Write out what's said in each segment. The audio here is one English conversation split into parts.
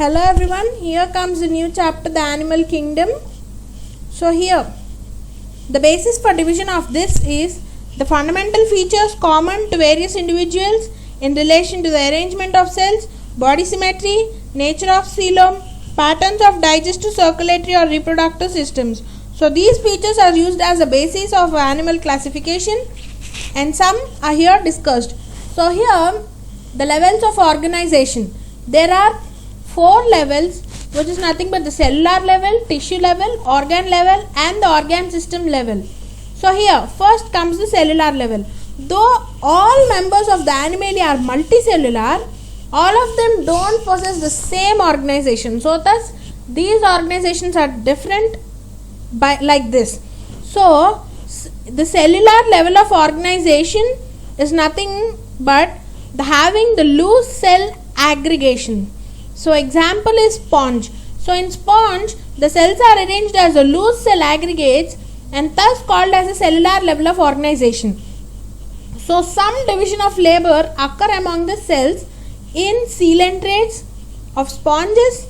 Hello everyone, here comes the new chapter, the animal kingdom. So here, the basis for division of this is the fundamental features common to various individuals in relation to the arrangement of cells, body symmetry, nature of coelom, patterns of digestive, circulatory or reproductive systems. So these features are used as a basis of animal classification and some are here discussed. So here, the levels of organization. There are 4 levels, which is nothing but the cellular level, tissue level, organ level and the organ system level. So here first comes the cellular level. Though all members of the animalia are multicellular, all of them don't possess the same organization. So thus these organizations are different by like this. So the cellular level of organization is nothing but having the loose cell aggregation. So example is sponge. So in sponge, the cells are arranged as a loose cell aggregates and thus called as a cellular level of organization. So some division of labor occur among the cells in coelentrates of sponges,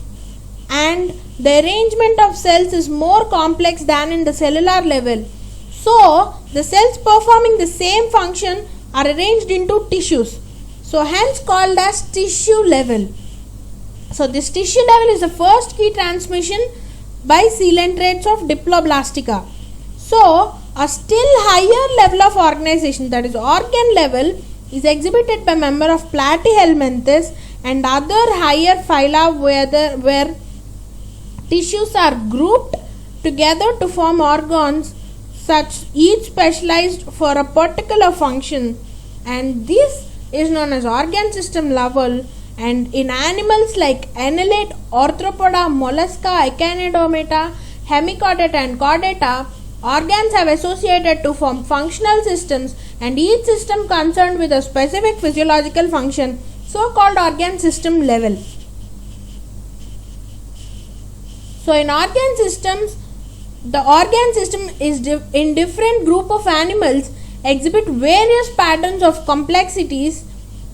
and the arrangement of cells is more complex than in the cellular level. So the cells performing the same function are arranged into tissues. So hence called as tissue level. So this tissue level is the first key transmission by coelentrates of Diploblastica. So a still higher level of organization, that is organ level, is exhibited by member of Platyhelminthes and other higher phyla where tissues are grouped together to form organs, such each specialized for a particular function, and this is known as organ system level. And in animals like annelid, arthropoda, mollusca, echinodermata, hemichordata and chordata, organs have associated to form functional systems, and each system concerned with a specific physiological function, so called organ system level. So in organ systems, the organ system is in different group of animals exhibit various patterns of complexities,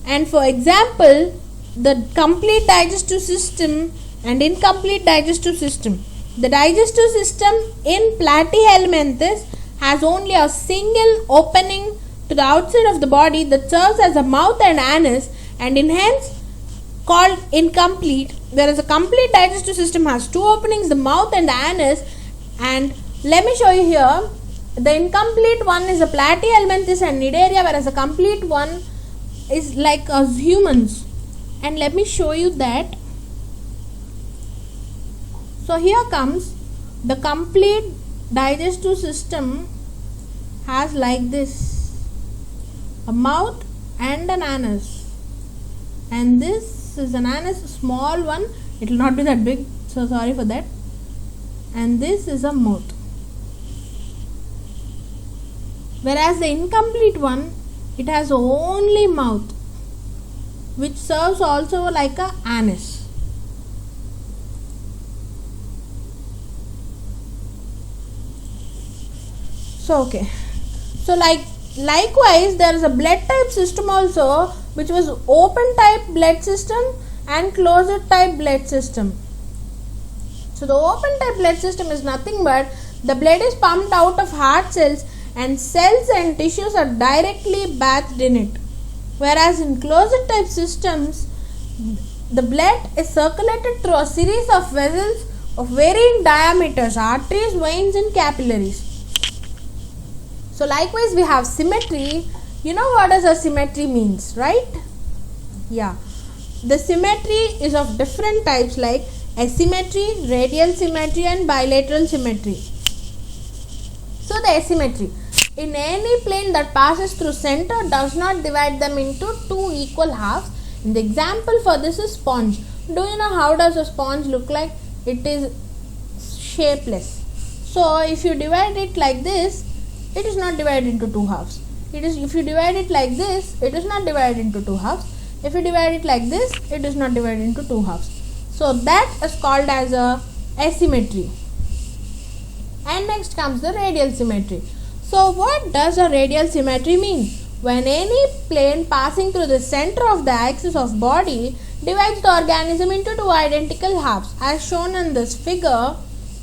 and for example, the complete digestive system and incomplete digestive system. The digestive system in Platyhelminthes has only a single opening to the outside of the body that serves as a mouth and anus, and in hence called incomplete, whereas a complete digestive system has 2 openings, the mouth and the anus. And let me show you here, the incomplete one is a Platyhelminthes and Cnidaria, whereas the complete one is like us humans. And let me show you that. So here comes the complete digestive system has like this, a mouth and an anus, and this is an anus, small one, it will not be that big, so sorry for that, and this is a mouth. Whereas the incomplete one, it has only mouth, which serves also like a anus. So okay, so likewise there is a blood type system also, which was open type blood system and closed type blood system. So the open type blood system is nothing but the blood is pumped out of heart cells and cells and tissues are directly bathed in it. Whereas in closed type systems, the blood is circulated through a series of vessels of varying diameters, arteries, veins and capillaries. So likewise we have symmetry. You know what does a symmetry means, right? Yeah. The symmetry is of different types like asymmetry, radial symmetry and bilateral symmetry. So the asymmetry. In any plane that passes through center does not divide them into 2 equal halves. And the example for this is sponge. Do you know how does a sponge look like? It is shapeless. So if you divide it like this, it is not divided into 2 halves. If you divide it like this, it is not divided into 2 halves. If you divide it like this, it is not divided into 2 halves. So that is called as a asymmetry. And next comes the radial symmetry. So what does a radial symmetry mean? When any plane passing through the center of the axis of body divides the organism into two identical halves as shown in this figure,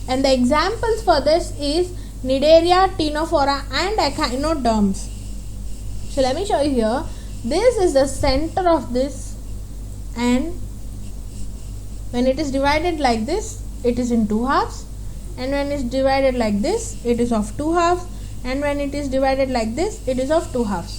and the examples for this is Cnidaria, Ctenophora and Echinoderms. So let me show you here. This is the center of this, and when it is divided like this, it is in two halves, and when it is divided like this, it is of two halves, and when it is divided like this, it is of two halves.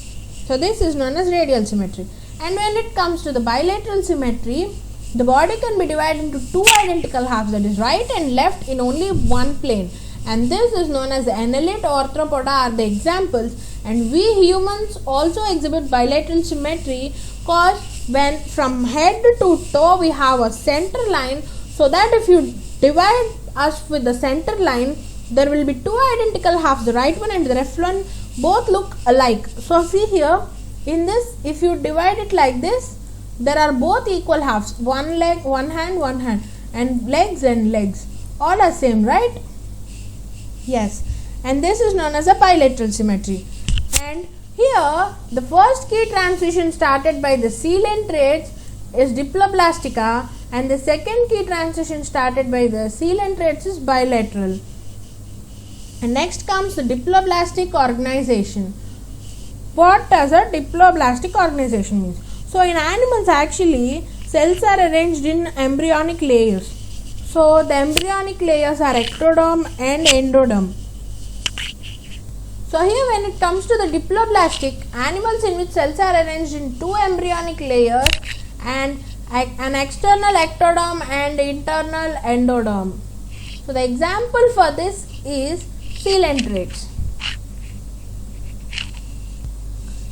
So this is known as radial symmetry. And when it comes to the bilateral symmetry, the body can be divided into two identical halves, that is right and left, in only one plane, and this is known as the annelid. Arthropoda are the examples. And we humans also exhibit bilateral symmetry, cause when from head to toe we have a center line, so that if you divide us with the center line, there will be two identical halves, the right one and the left one, both look alike. So see here, in this, if you divide it like this, there are both equal halves, one leg, one hand, and legs all are same, right? Yes, and this is known as a bilateral symmetry. And here the first key transition started by the coelentrates is diploblastica, and the second key transition started by the coelentrates is bilateral. And next comes the diploblastic organization. What does a diploblastic organization mean? So in animals, actually cells are arranged in embryonic layers. So the embryonic layers are ectoderm and endoderm. So here when it comes to the diploblastic, animals in which cells are arranged in two embryonic layers and an external ectoderm and internal endoderm. So the example for this is coelentrates.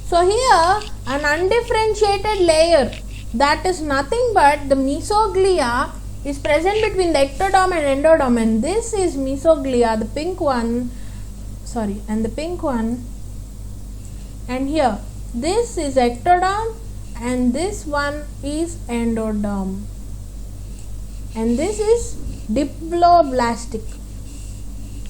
So here an undifferentiated layer, that is nothing but the mesoglia, is present between the ectoderm and endoderm, and this is mesoglia, the pink one, and here this is ectoderm and this one is endoderm, and this is diploblastic.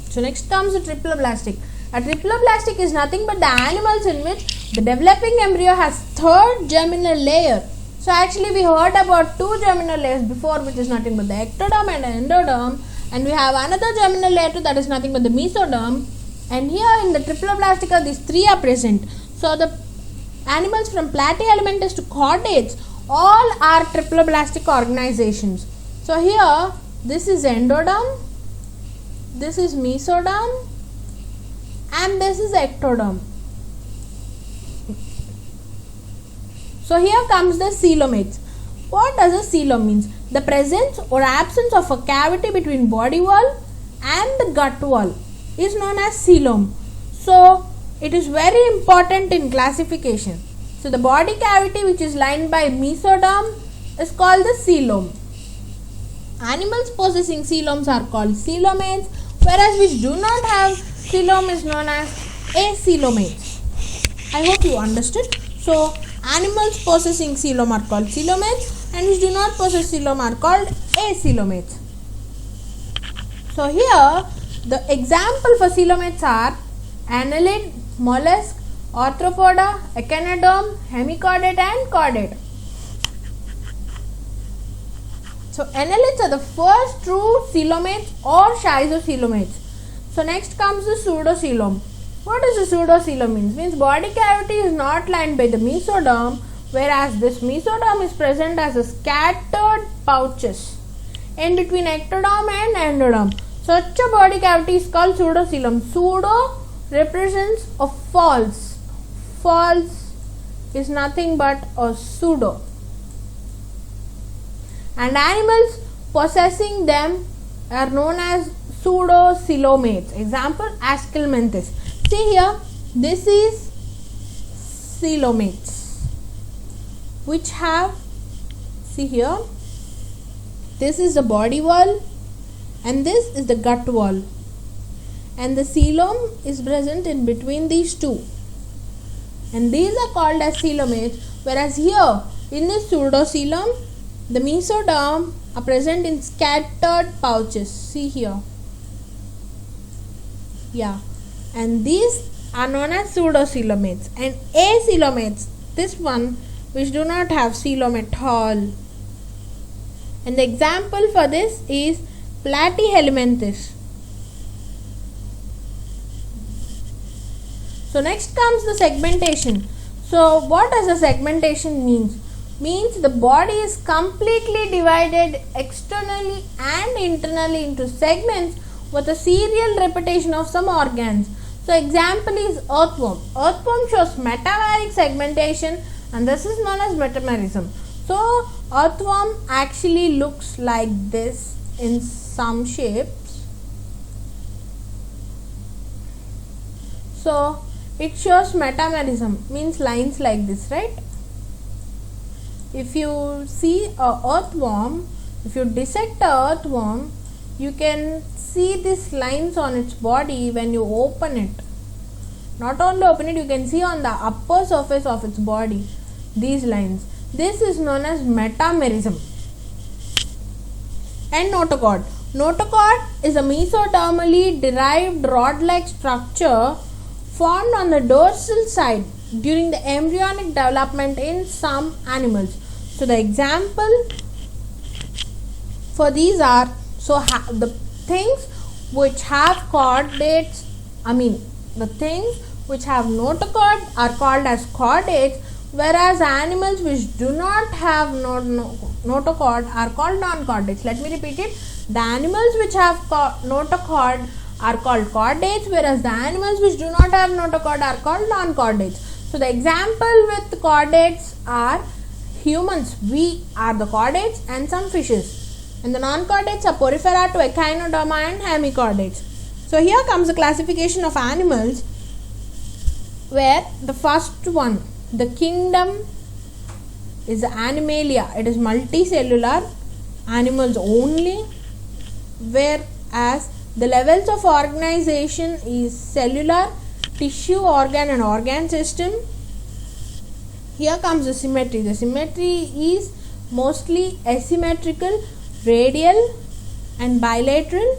So next comes the triploblastic. A triploblastic is nothing but the animals in which the developing embryo has third germinal layer. So actually we heard about two germinal layers before, which is nothing but the ectoderm and endoderm, and we have another germinal layer too, that is nothing but the mesoderm. And here in the triploblastica, these three are present. So the animals from platyhelminthes to chordates all are triploblastic organizations. So here this is endoderm, this is mesoderm, and this is ectoderm. So here comes the coelomates. What does a coelom mean? The presence or absence of a cavity between body wall and the gut wall is known as coelom. So it is very important in classification. So the body cavity which is lined by mesoderm is called the coelom. Animals possessing coeloms are called coelomates, whereas which do not have coelom is known as acoelomates. I hope you understood. So animals possessing coelom are called coelomates, and which do not possess coelom are called acoelomates. So here the example for coelomates are annelid, mollusk, arthropoda, echinoderm, hemichordate and chordate. So annelids are the first true coelomates or schizocoelomates. So next comes the pseudocoelom. What does the pseudocoelom mean? Means body cavity is not lined by the mesoderm, whereas this mesoderm is present as a scattered pouches in between ectoderm and endoderm. Such a body cavity is called pseudocoelom. Pseudo represents a false. False is nothing but a pseudo. And animals possessing them are known as pseudocoelomates. Example, Aschelminthes. See here, this is coelomates which have, see here, this is the body wall and this is the gut wall, and the coelom is present in between these two, and these are called as coelomates. Whereas here in this pseudocoelom, the mesoderm are present in scattered pouches. See here, yeah, and these are known as pseudocoelomates. And acoelomates, this one which do not have coelom at all, And the example for this is Platyhelminthes. So next comes the segmentation. So what does the segmentation means? Means the body is completely divided externally and internally into segments with a serial repetition of some organs. So example is earthworm. Earthworm shows metameric segmentation and this is known as metamerism. So earthworm actually looks like this in some shapes. So it shows metamerism, means lines like this, right? If you see a earthworm, if you dissect a earthworm, you can see these lines on its body when you open it. Not only open it, you can see on the upper surface of its body these lines. This is known as metamerism. And notochord. Notochord is a mesodermally derived rod-like structure formed on the dorsal side during the embryonic development in some animals. So the example for these are, the things which have chordates, the things which have notochord are called as chordates, whereas animals which do not have notochord are called non-chordates. Let me repeat it. The animals which have notochord are called chordates, whereas the animals which do not have notochord are called non-chordates. So the example with chordates are humans. We are the chordates and some fishes. And the non-chordates are Porifera to Echinoderma and hemichordates. So here comes the classification of animals, where the first one, the kingdom, is the Animalia. It is multicellular animals only, whereas the levels of organization is cellular, tissue, organ and organ system. Here comes the symmetry. The symmetry is mostly asymmetrical, radial and bilateral.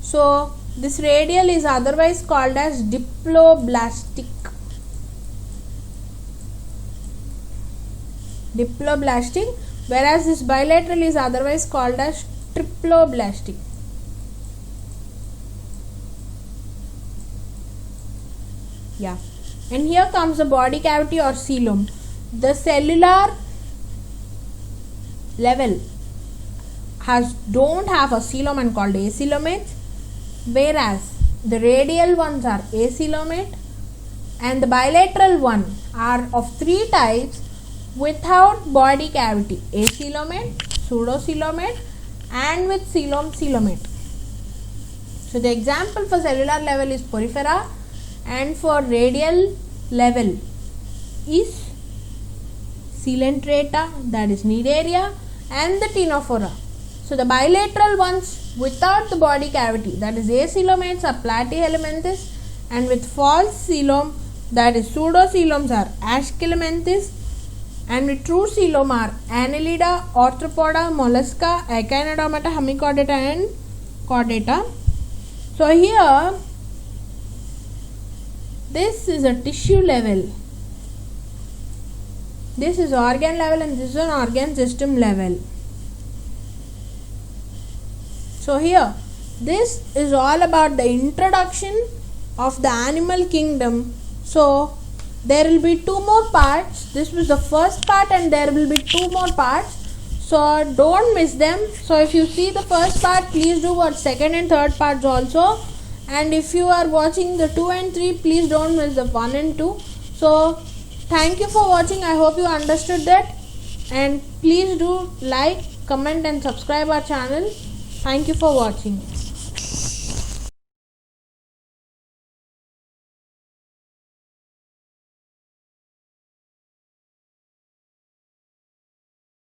So this radial is otherwise called as diploblastic. Whereas this bilateral is otherwise called as triploblastic. Yeah. And here comes the body cavity or coelom. The cellular level don't have a coelom and called acoelomates, whereas the radial ones are acoelomate and the bilateral one are of three types without body cavity: acoelomate, pseudocoelomate and with coelomate. So the example for cellular level is Porifera, and for radial level is Coelenterata, that is Cnidaria, and the Ctenophora. So the bilateral ones without the body cavity, that is acoelomates, are Platyhelminthes, and with false coelom, that is pseudocoeloms, are Aschelminthes, and with true coelom are Annelida, Arthropoda, Mollusca, Echinodermata, Hemichordata and Chordata. So here this is a tissue level, this is organ level, and this is an organ system level. So here this is all about the introduction of the animal kingdom. So there will be two more parts. This was the first part and there will be two more parts. So don't miss them. So if you see the first part, please do watch second and third parts also. And if you are watching the 2 and 3, please don't miss the 1 and 2. So thank you for watching. I hope you understood that. And please do like, comment and subscribe our channel. Thank you for watching.